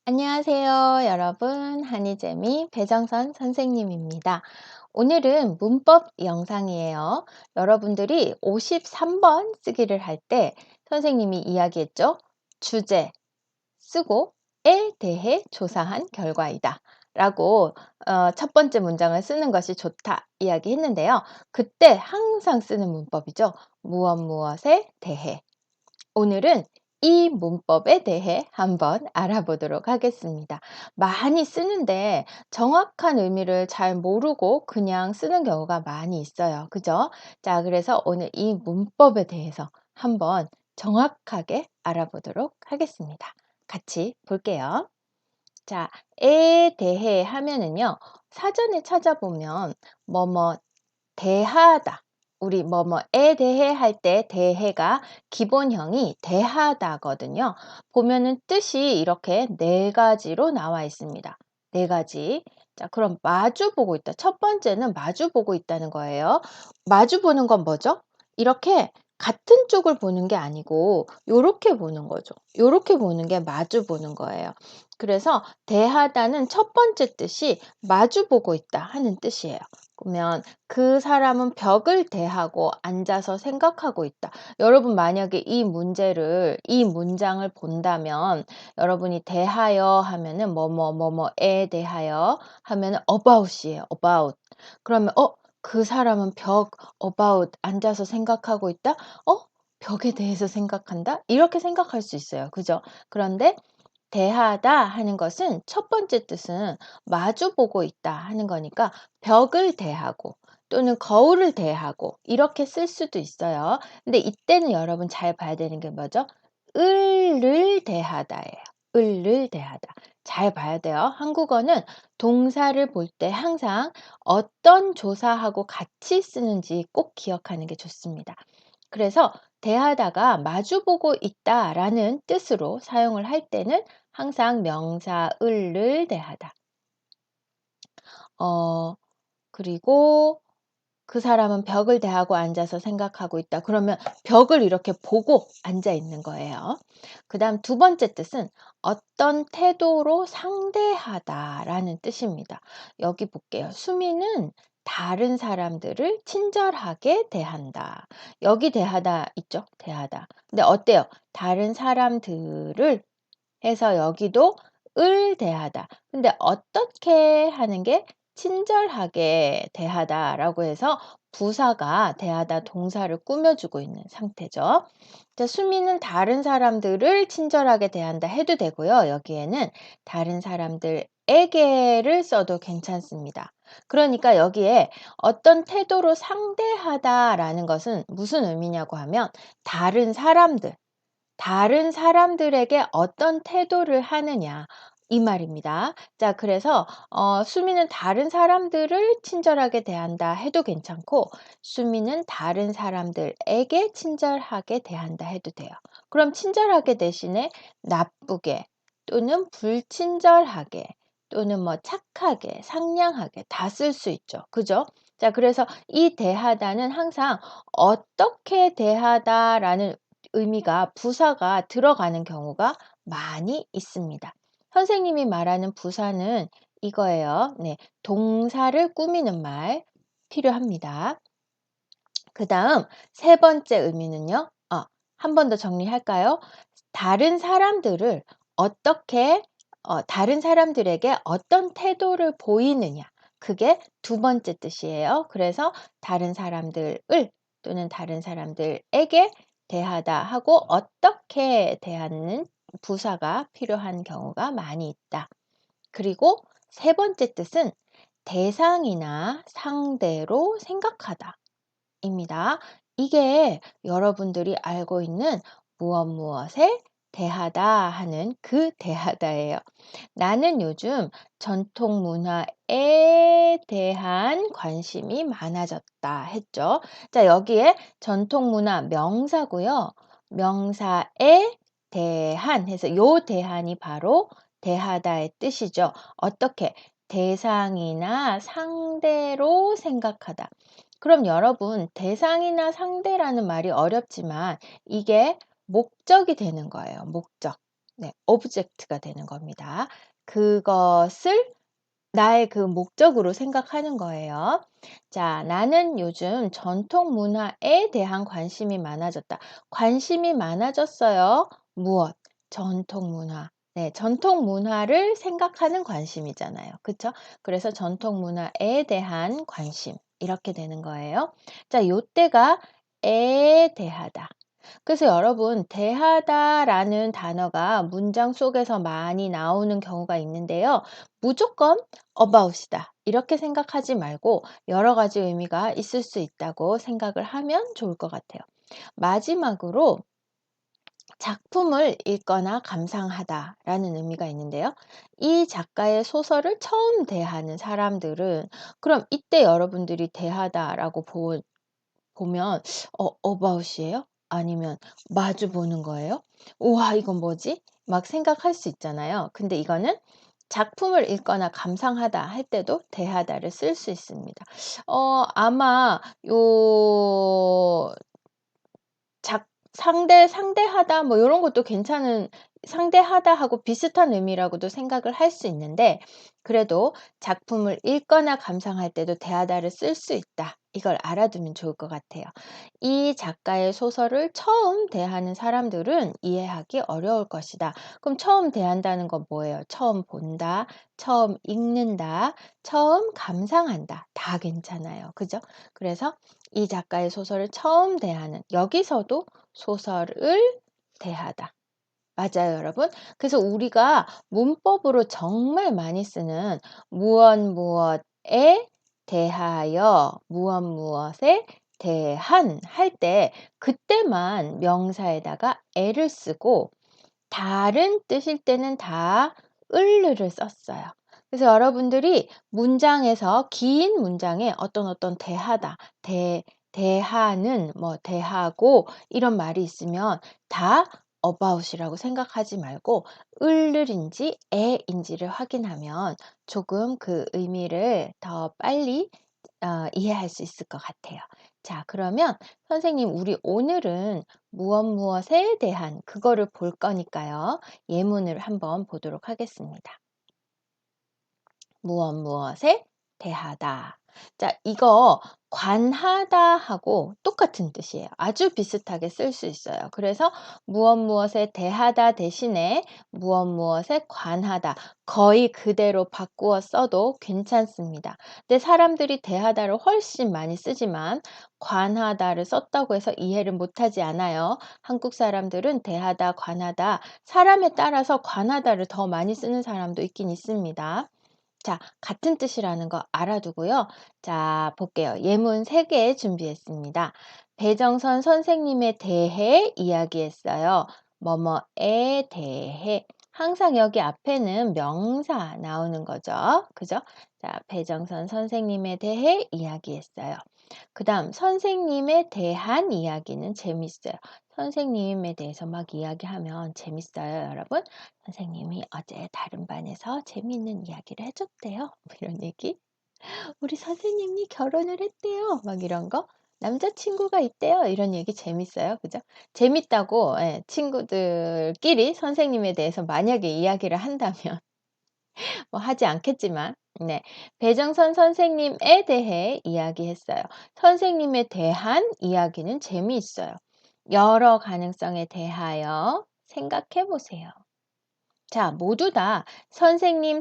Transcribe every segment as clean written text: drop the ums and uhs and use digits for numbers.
안녕하세요, 여러분. 한이재미 배정선 선생님입니다. 오늘은 문법 영상이에요. 여러분들이 53번 쓰기를 할 때 선생님이 이야기했죠. 주제 쓰고 에 대해 조사한 결과이다. 라고 첫 번째 문장을 쓰는 것이 좋다 이야기했는데요. 그때 항상 쓰는 문법이죠. 무엇 무엇에 대해. 오늘은 이 문법에 대해 한번 알아보도록 하겠습니다. 많이 쓰는데 정확한 의미를 잘 모르고 그냥 쓰는 경우가 많이 있어요. 그죠? 자, 그래서 오늘 이 문법에 대해서 한번 정확하게 알아보도록 하겠습니다. 같이 볼게요. 자, 에 대해 하면은요, 사전에 찾아보면 뭐뭐 대하다. 우리 뭐뭐에 대해 할 때 대해가 기본형이 대하다거든요. 보면은 뜻이 이렇게 네 가지로 나와 있습니다. 네 가지. 자, 그럼 마주 보고 있다. 첫 번째는 마주 보고 있다는 거예요. 마주 보는 건 뭐죠? 이렇게 같은 쪽을 보는 게 아니고 요렇게 보는 거죠. 요렇게 보는 게 마주 보는 거예요. 그래서 대하다는 첫 번째 뜻이 마주 보고 있다 하는 뜻이에요. 그러면 그 사람은 벽을 대하고 앉아서 생각하고 있다. 여러분 만약에 이 문제를 이 문장을 본다면 여러분이 대하여 하면은 뭐뭐뭐뭐에 대하여 하면은 about이에요. about. 그러면 그 사람은 벽 about 앉아서 생각하고 있다? 벽에 대해서 생각한다? 이렇게 생각할 수 있어요. 그죠? 그런데 대하다 하는 것은 첫 번째 뜻은 마주 보고 있다 하는 거니까 벽을 대하고 또는 거울을 대하고 이렇게 쓸 수도 있어요. 근데 이때는 여러분 잘 봐야 되는 게 뭐죠? 을을 대하다예요. 을을 대하다. 잘 봐야 돼요. 한국어는 동사를 볼 때 항상 어떤 조사하고 같이 쓰는지 꼭 기억하는 게 좋습니다. 그래서 대하다가 마주보고 있다라는 뜻으로 사용을 할 때는 항상 명사 을을 대하다. 그리고 그 사람은 벽을 대하고 앉아서 생각하고 있다. 그러면 벽을 이렇게 보고 앉아 있는 거예요. 그 다음 두 번째 뜻은 어떤 태도로 상대하다라는 뜻입니다. 여기 볼게요. 수미는 다른 사람들을 친절하게 대한다. 여기 대하다 있죠? 대하다. 근데 어때요? 다른 사람들을 해서 여기도 을 대하다. 근데 어떻게 하는 게 친절하게 대하다라고 해서 부사가 대하다 동사를 꾸며주고 있는 상태죠. 자, 수미는 다른 사람들을 친절하게 대한다 해도 되고요. 여기에는 다른 사람들에게를 써도 괜찮습니다. 그러니까 여기에 어떤 태도로 상대하다라는 것은 무슨 의미냐고 하면 다른 사람들에게 어떤 태도를 하느냐 이 말입니다. 자, 그래서 수미는 다른 사람들을 친절하게 대한다 해도 괜찮고 수미는 다른 사람들에게 친절하게 대한다 해도 돼요. 그럼 친절하게 대신에 나쁘게 또는 불친절하게 또는 뭐 착하게, 상냥하게 다 쓸 수 있죠. 그죠? 자, 그래서 이 대하다는 항상 어떻게 대하다라는 의미가 부사가 들어가는 경우가 많이 있습니다. 선생님이 말하는 부사는 이거예요. 네, 동사를 꾸미는 말 필요합니다. 그 다음 세 번째 의미는요. 한 번 더 정리할까요? 다른 사람들을 어떻게 다른 사람들에게 어떤 태도를 보이느냐. 그게 두 번째 뜻이에요. 그래서 다른 사람들을 또는 다른 사람들에게 대하다 하고 어떻게 대하는 부사가 필요한 경우가 많이 있다. 그리고 세 번째 뜻은 대상이나 상대로 생각하다 입니다. 이게 여러분들이 알고 있는 무엇 무엇에 대하다 하는 그 대하다예요. 나는 요즘 전통 문화에 대한 관심이 많아졌다 했죠. 자, 여기에 전통 문화 명사고요. 명사에 대한 해서 요 대한이 바로 대하다의 뜻이죠. 어떻게? 대상이나 상대로 생각하다. 그럼 여러분, 대상이나 상대라는 말이 어렵지만 이게 목적이 되는 거예요. 목적. 네, object가 되는 겁니다. 그것을 나의 그 목적으로 생각하는 거예요. 자, 나는 요즘 전통 문화에 대한 관심이 많아졌다. 관심이 많아졌어요. 무엇? 전통 문화. 네, 전통 문화를 생각하는 관심이잖아요. 그쵸? 그래서 전통 문화에 대한 관심. 이렇게 되는 거예요. 자, 요때가 에 대하다. 그래서 여러분, 대하다라는 단어가 문장 속에서 많이 나오는 경우가 있는데요. 무조건 about이다. 이렇게 생각하지 말고 여러 가지 의미가 있을 수 있다고 생각을 하면 좋을 것 같아요. 마지막으로 작품을 읽거나 감상하다라는 의미가 있는데요. 이 작가의 소설을 처음 대하는 사람들은 그럼 이때 여러분들이 대하다라고 보면 about이에요? 아니면 마주 보는 거예요? 우와, 이건 뭐지? 막 생각할 수 있잖아요. 근데 이거는 작품을 읽거나 감상하다 할 때도 대하다를 쓸 수 있습니다. 아마 요 상대하다 뭐 요런 것도 괜찮은 상대하다 하고 비슷한 의미라고도 생각을 할 수 있는데 그래도 작품을 읽거나 감상할 때도 대하다를 쓸 수 있다. 이걸 알아두면 좋을 것 같아요. 이 작가의 소설을 처음 대하는 사람들은 이해하기 어려울 것이다. 그럼 처음 대한다는 건 뭐예요? 처음 본다, 처음 읽는다, 처음 감상한다. 다 괜찮아요. 그죠? 그래서 이 작가의 소설을 처음 대하는 여기서도 소설을 대하다. 맞아요, 여러분. 그래서 우리가 문법으로 정말 많이 쓰는 무엇 무엇에 대하여 무엇 무엇에 대한 할 때 그때만 명사에다가 에를 쓰고 다른 뜻일 때는 다 을을 썼어요. 그래서 여러분들이 문장에서 긴 문장에 어떤 대하다, 대하는 뭐 대하고 이런 말이 있으면 다 about이라고 생각하지 말고 을인지 애인지를 확인하면 조금 그 의미를 더 빨리 이해할 수 있을 것 같아요. 자, 그러면 선생님, 우리 오늘은 무엇 무엇에 대한 그거를 볼 거니까요. 예문을 한번 보도록 하겠습니다. 무엇 무엇에 대하다. 자, 이거 관하다 하고 똑같은 뜻이에요. 아주 비슷하게 쓸 수 있어요. 그래서 무엇 무엇에 대하다 대신에 무엇 무엇에 관하다 거의 그대로 바꾸어 써도 괜찮습니다. 근데 사람들이 대하다를 훨씬 많이 쓰지만 관하다를 썼다고 해서 이해를 못하지 않아요. 한국 사람들은 대하다, 관하다 사람에 따라서 관하다를 더 많이 쓰는 사람도 있긴 있습니다. 자, 같은 뜻이라는 거 알아두고요. 자, 볼게요. 예문 3개 준비했습니다. 배정선 선생님에 대해 이야기했어요. 뭐뭐에 대해. 항상 여기 앞에는 명사 나오는 거죠. 그죠? 자, 배정선 선생님에 대해 이야기했어요. 그 다음, 선생님에 대한 이야기는 재밌어요. 선생님에 대해서 막 이야기하면 재밌어요, 여러분. 선생님이 어제 다른 반에서 재미있는 이야기를 해줬대요. 뭐 이런 얘기. 우리 선생님이 결혼을 했대요. 막 이런 거. 남자친구가 있대요. 이런 얘기 재밌어요. 그죠? 재밌다고 친구들끼리 선생님에 대해서 만약에 이야기를 한다면 뭐 하지 않겠지만 네. 배정선 선생님에 대해 이야기했어요. 선생님에 대한 이야기는 재미있어요. 여러 가능성에 대하여 생각해 보세요. 자, 모두 다 선생님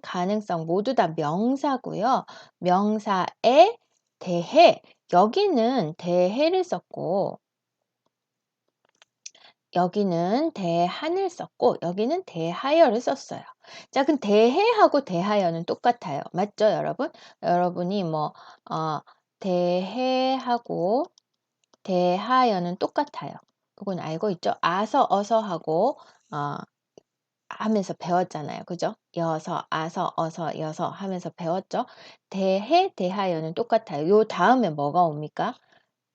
가능성 모두 다 명사고요. 명사에 대해 여기는 대해를 썼고 여기는 대한을 썼고 여기는 대하여를 썼어요. 자, 그럼 대해하고 대하여는 똑같아요. 맞죠, 여러분? 여러분이 뭐 대해하고 대하여는 똑같아요. 그건 알고 있죠? 아서 어서 하고 하면서 배웠잖아요. 그죠? 여서, 아서, 어서, 여서 하면서 배웠죠? 대해, 대하여는 똑같아요. 요 다음에 뭐가 옵니까?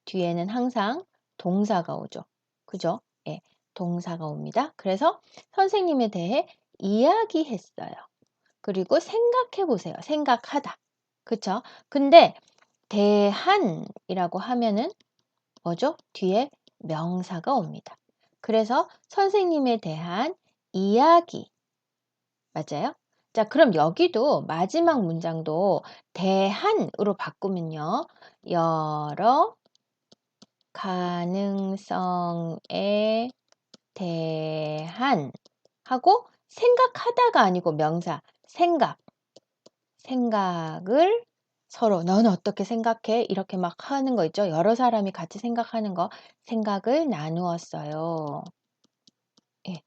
뒤에는 항상 동사가 오죠. 그죠? 예, 동사가 옵니다. 그래서 선생님에 대해 이야기했어요. 그리고 생각해 보세요. 생각하다. 그쵸? 근데 대한이라고 하면은 뭐죠? 뒤에 명사가 옵니다. 그래서 선생님에 대한 이야기. 맞아요? 자, 그럼 여기도 마지막 문장도 대한으로 바꾸면요. 여러 가능성에 대한 하고 생각하다가 아니고 명사 생각을 서로 "너는 어떻게 생각해?" 이렇게 막 하는 거 있죠. 여러 사람이 같이 생각하는 거 생각을 나누었어요. 예.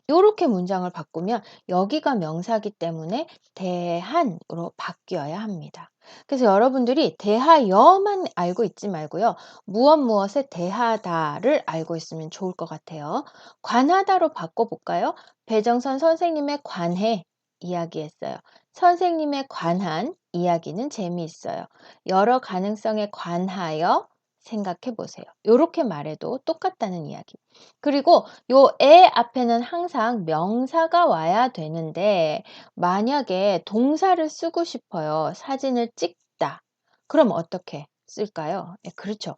요렇게 문장을 바꾸면 여기가 명사기 때문에 대한으로 바뀌어야 합니다. 그래서 여러분들이 대하여만 알고 있지 말고요. 무엇 무엇에 대하다를 알고 있으면 좋을 것 같아요. 관하다로 바꿔볼까요? 배정선 선생님에 관해 이야기했어요. 선생님에 관한 이야기는 재미있어요. 여러 가능성에 관하여 생각해 보세요. 요렇게 말해도 똑같다는 이야기. 그리고 요 에 앞에는 항상 명사가 와야 되는데 만약에 동사를 쓰고 싶어요. 사진을 찍다. 그럼 어떻게 쓸까요? 예, 그렇죠.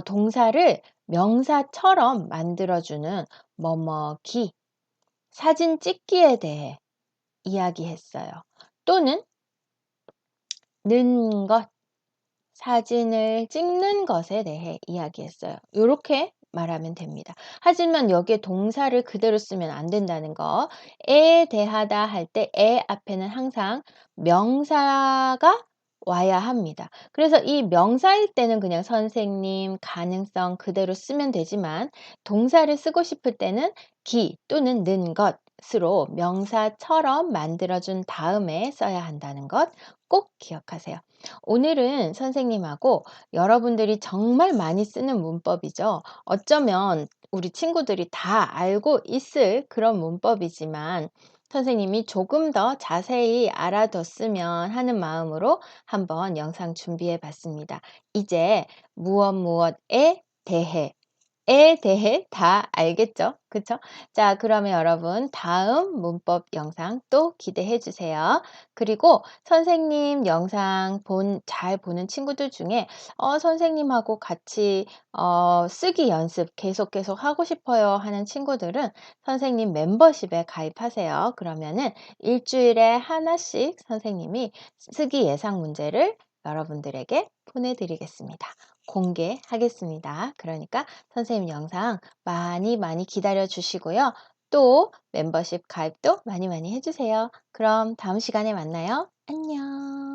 동사를 명사처럼 만들어주는 뭐뭐기, 사진 찍기에 대해 이야기했어요. 또는 는 것, 사진을 찍는 것에 대해 이야기했어요. 요렇게 말하면 됩니다. 하지만 여기에 동사를 그대로 쓰면 안 된다는 거. 에 대하다 할 때 에 앞에는 항상 명사가 와야 합니다. 그래서 이 명사일 때는 그냥 선생님, 가능성 그대로 쓰면 되지만 동사를 쓰고 싶을 때는 기 또는 는 것으로 명사처럼 만들어준 다음에 써야 한다는 것 꼭 기억하세요. 오늘은 선생님하고 여러분들이 정말 많이 쓰는 문법이죠. 어쩌면 우리 친구들이 다 알고 있을 그런 문법이지만 선생님이 조금 더 자세히 알아뒀으면 하는 마음으로 한번 영상 준비해 봤습니다. 이제 무엇 무엇에 대해 에 대해 다 알겠죠? 그쵸? 자, 그러면 여러분 다음 문법 영상 또 기대해 주세요. 그리고 선생님 영상 잘 보는 친구들 중에 선생님하고 같이 쓰기 연습 계속 하고 싶어요 하는 친구들은 선생님 멤버십에 가입하세요. 그러면은 일주일에 하나씩 선생님이 쓰기 예상 문제를 여러분들에게 보내드리겠습니다. 공개하겠습니다. 그러니까 선생님 영상 많이 기다려 주시고요. 또 멤버십 가입도 많이 해주세요. 그럼 다음 시간에 만나요. 안녕.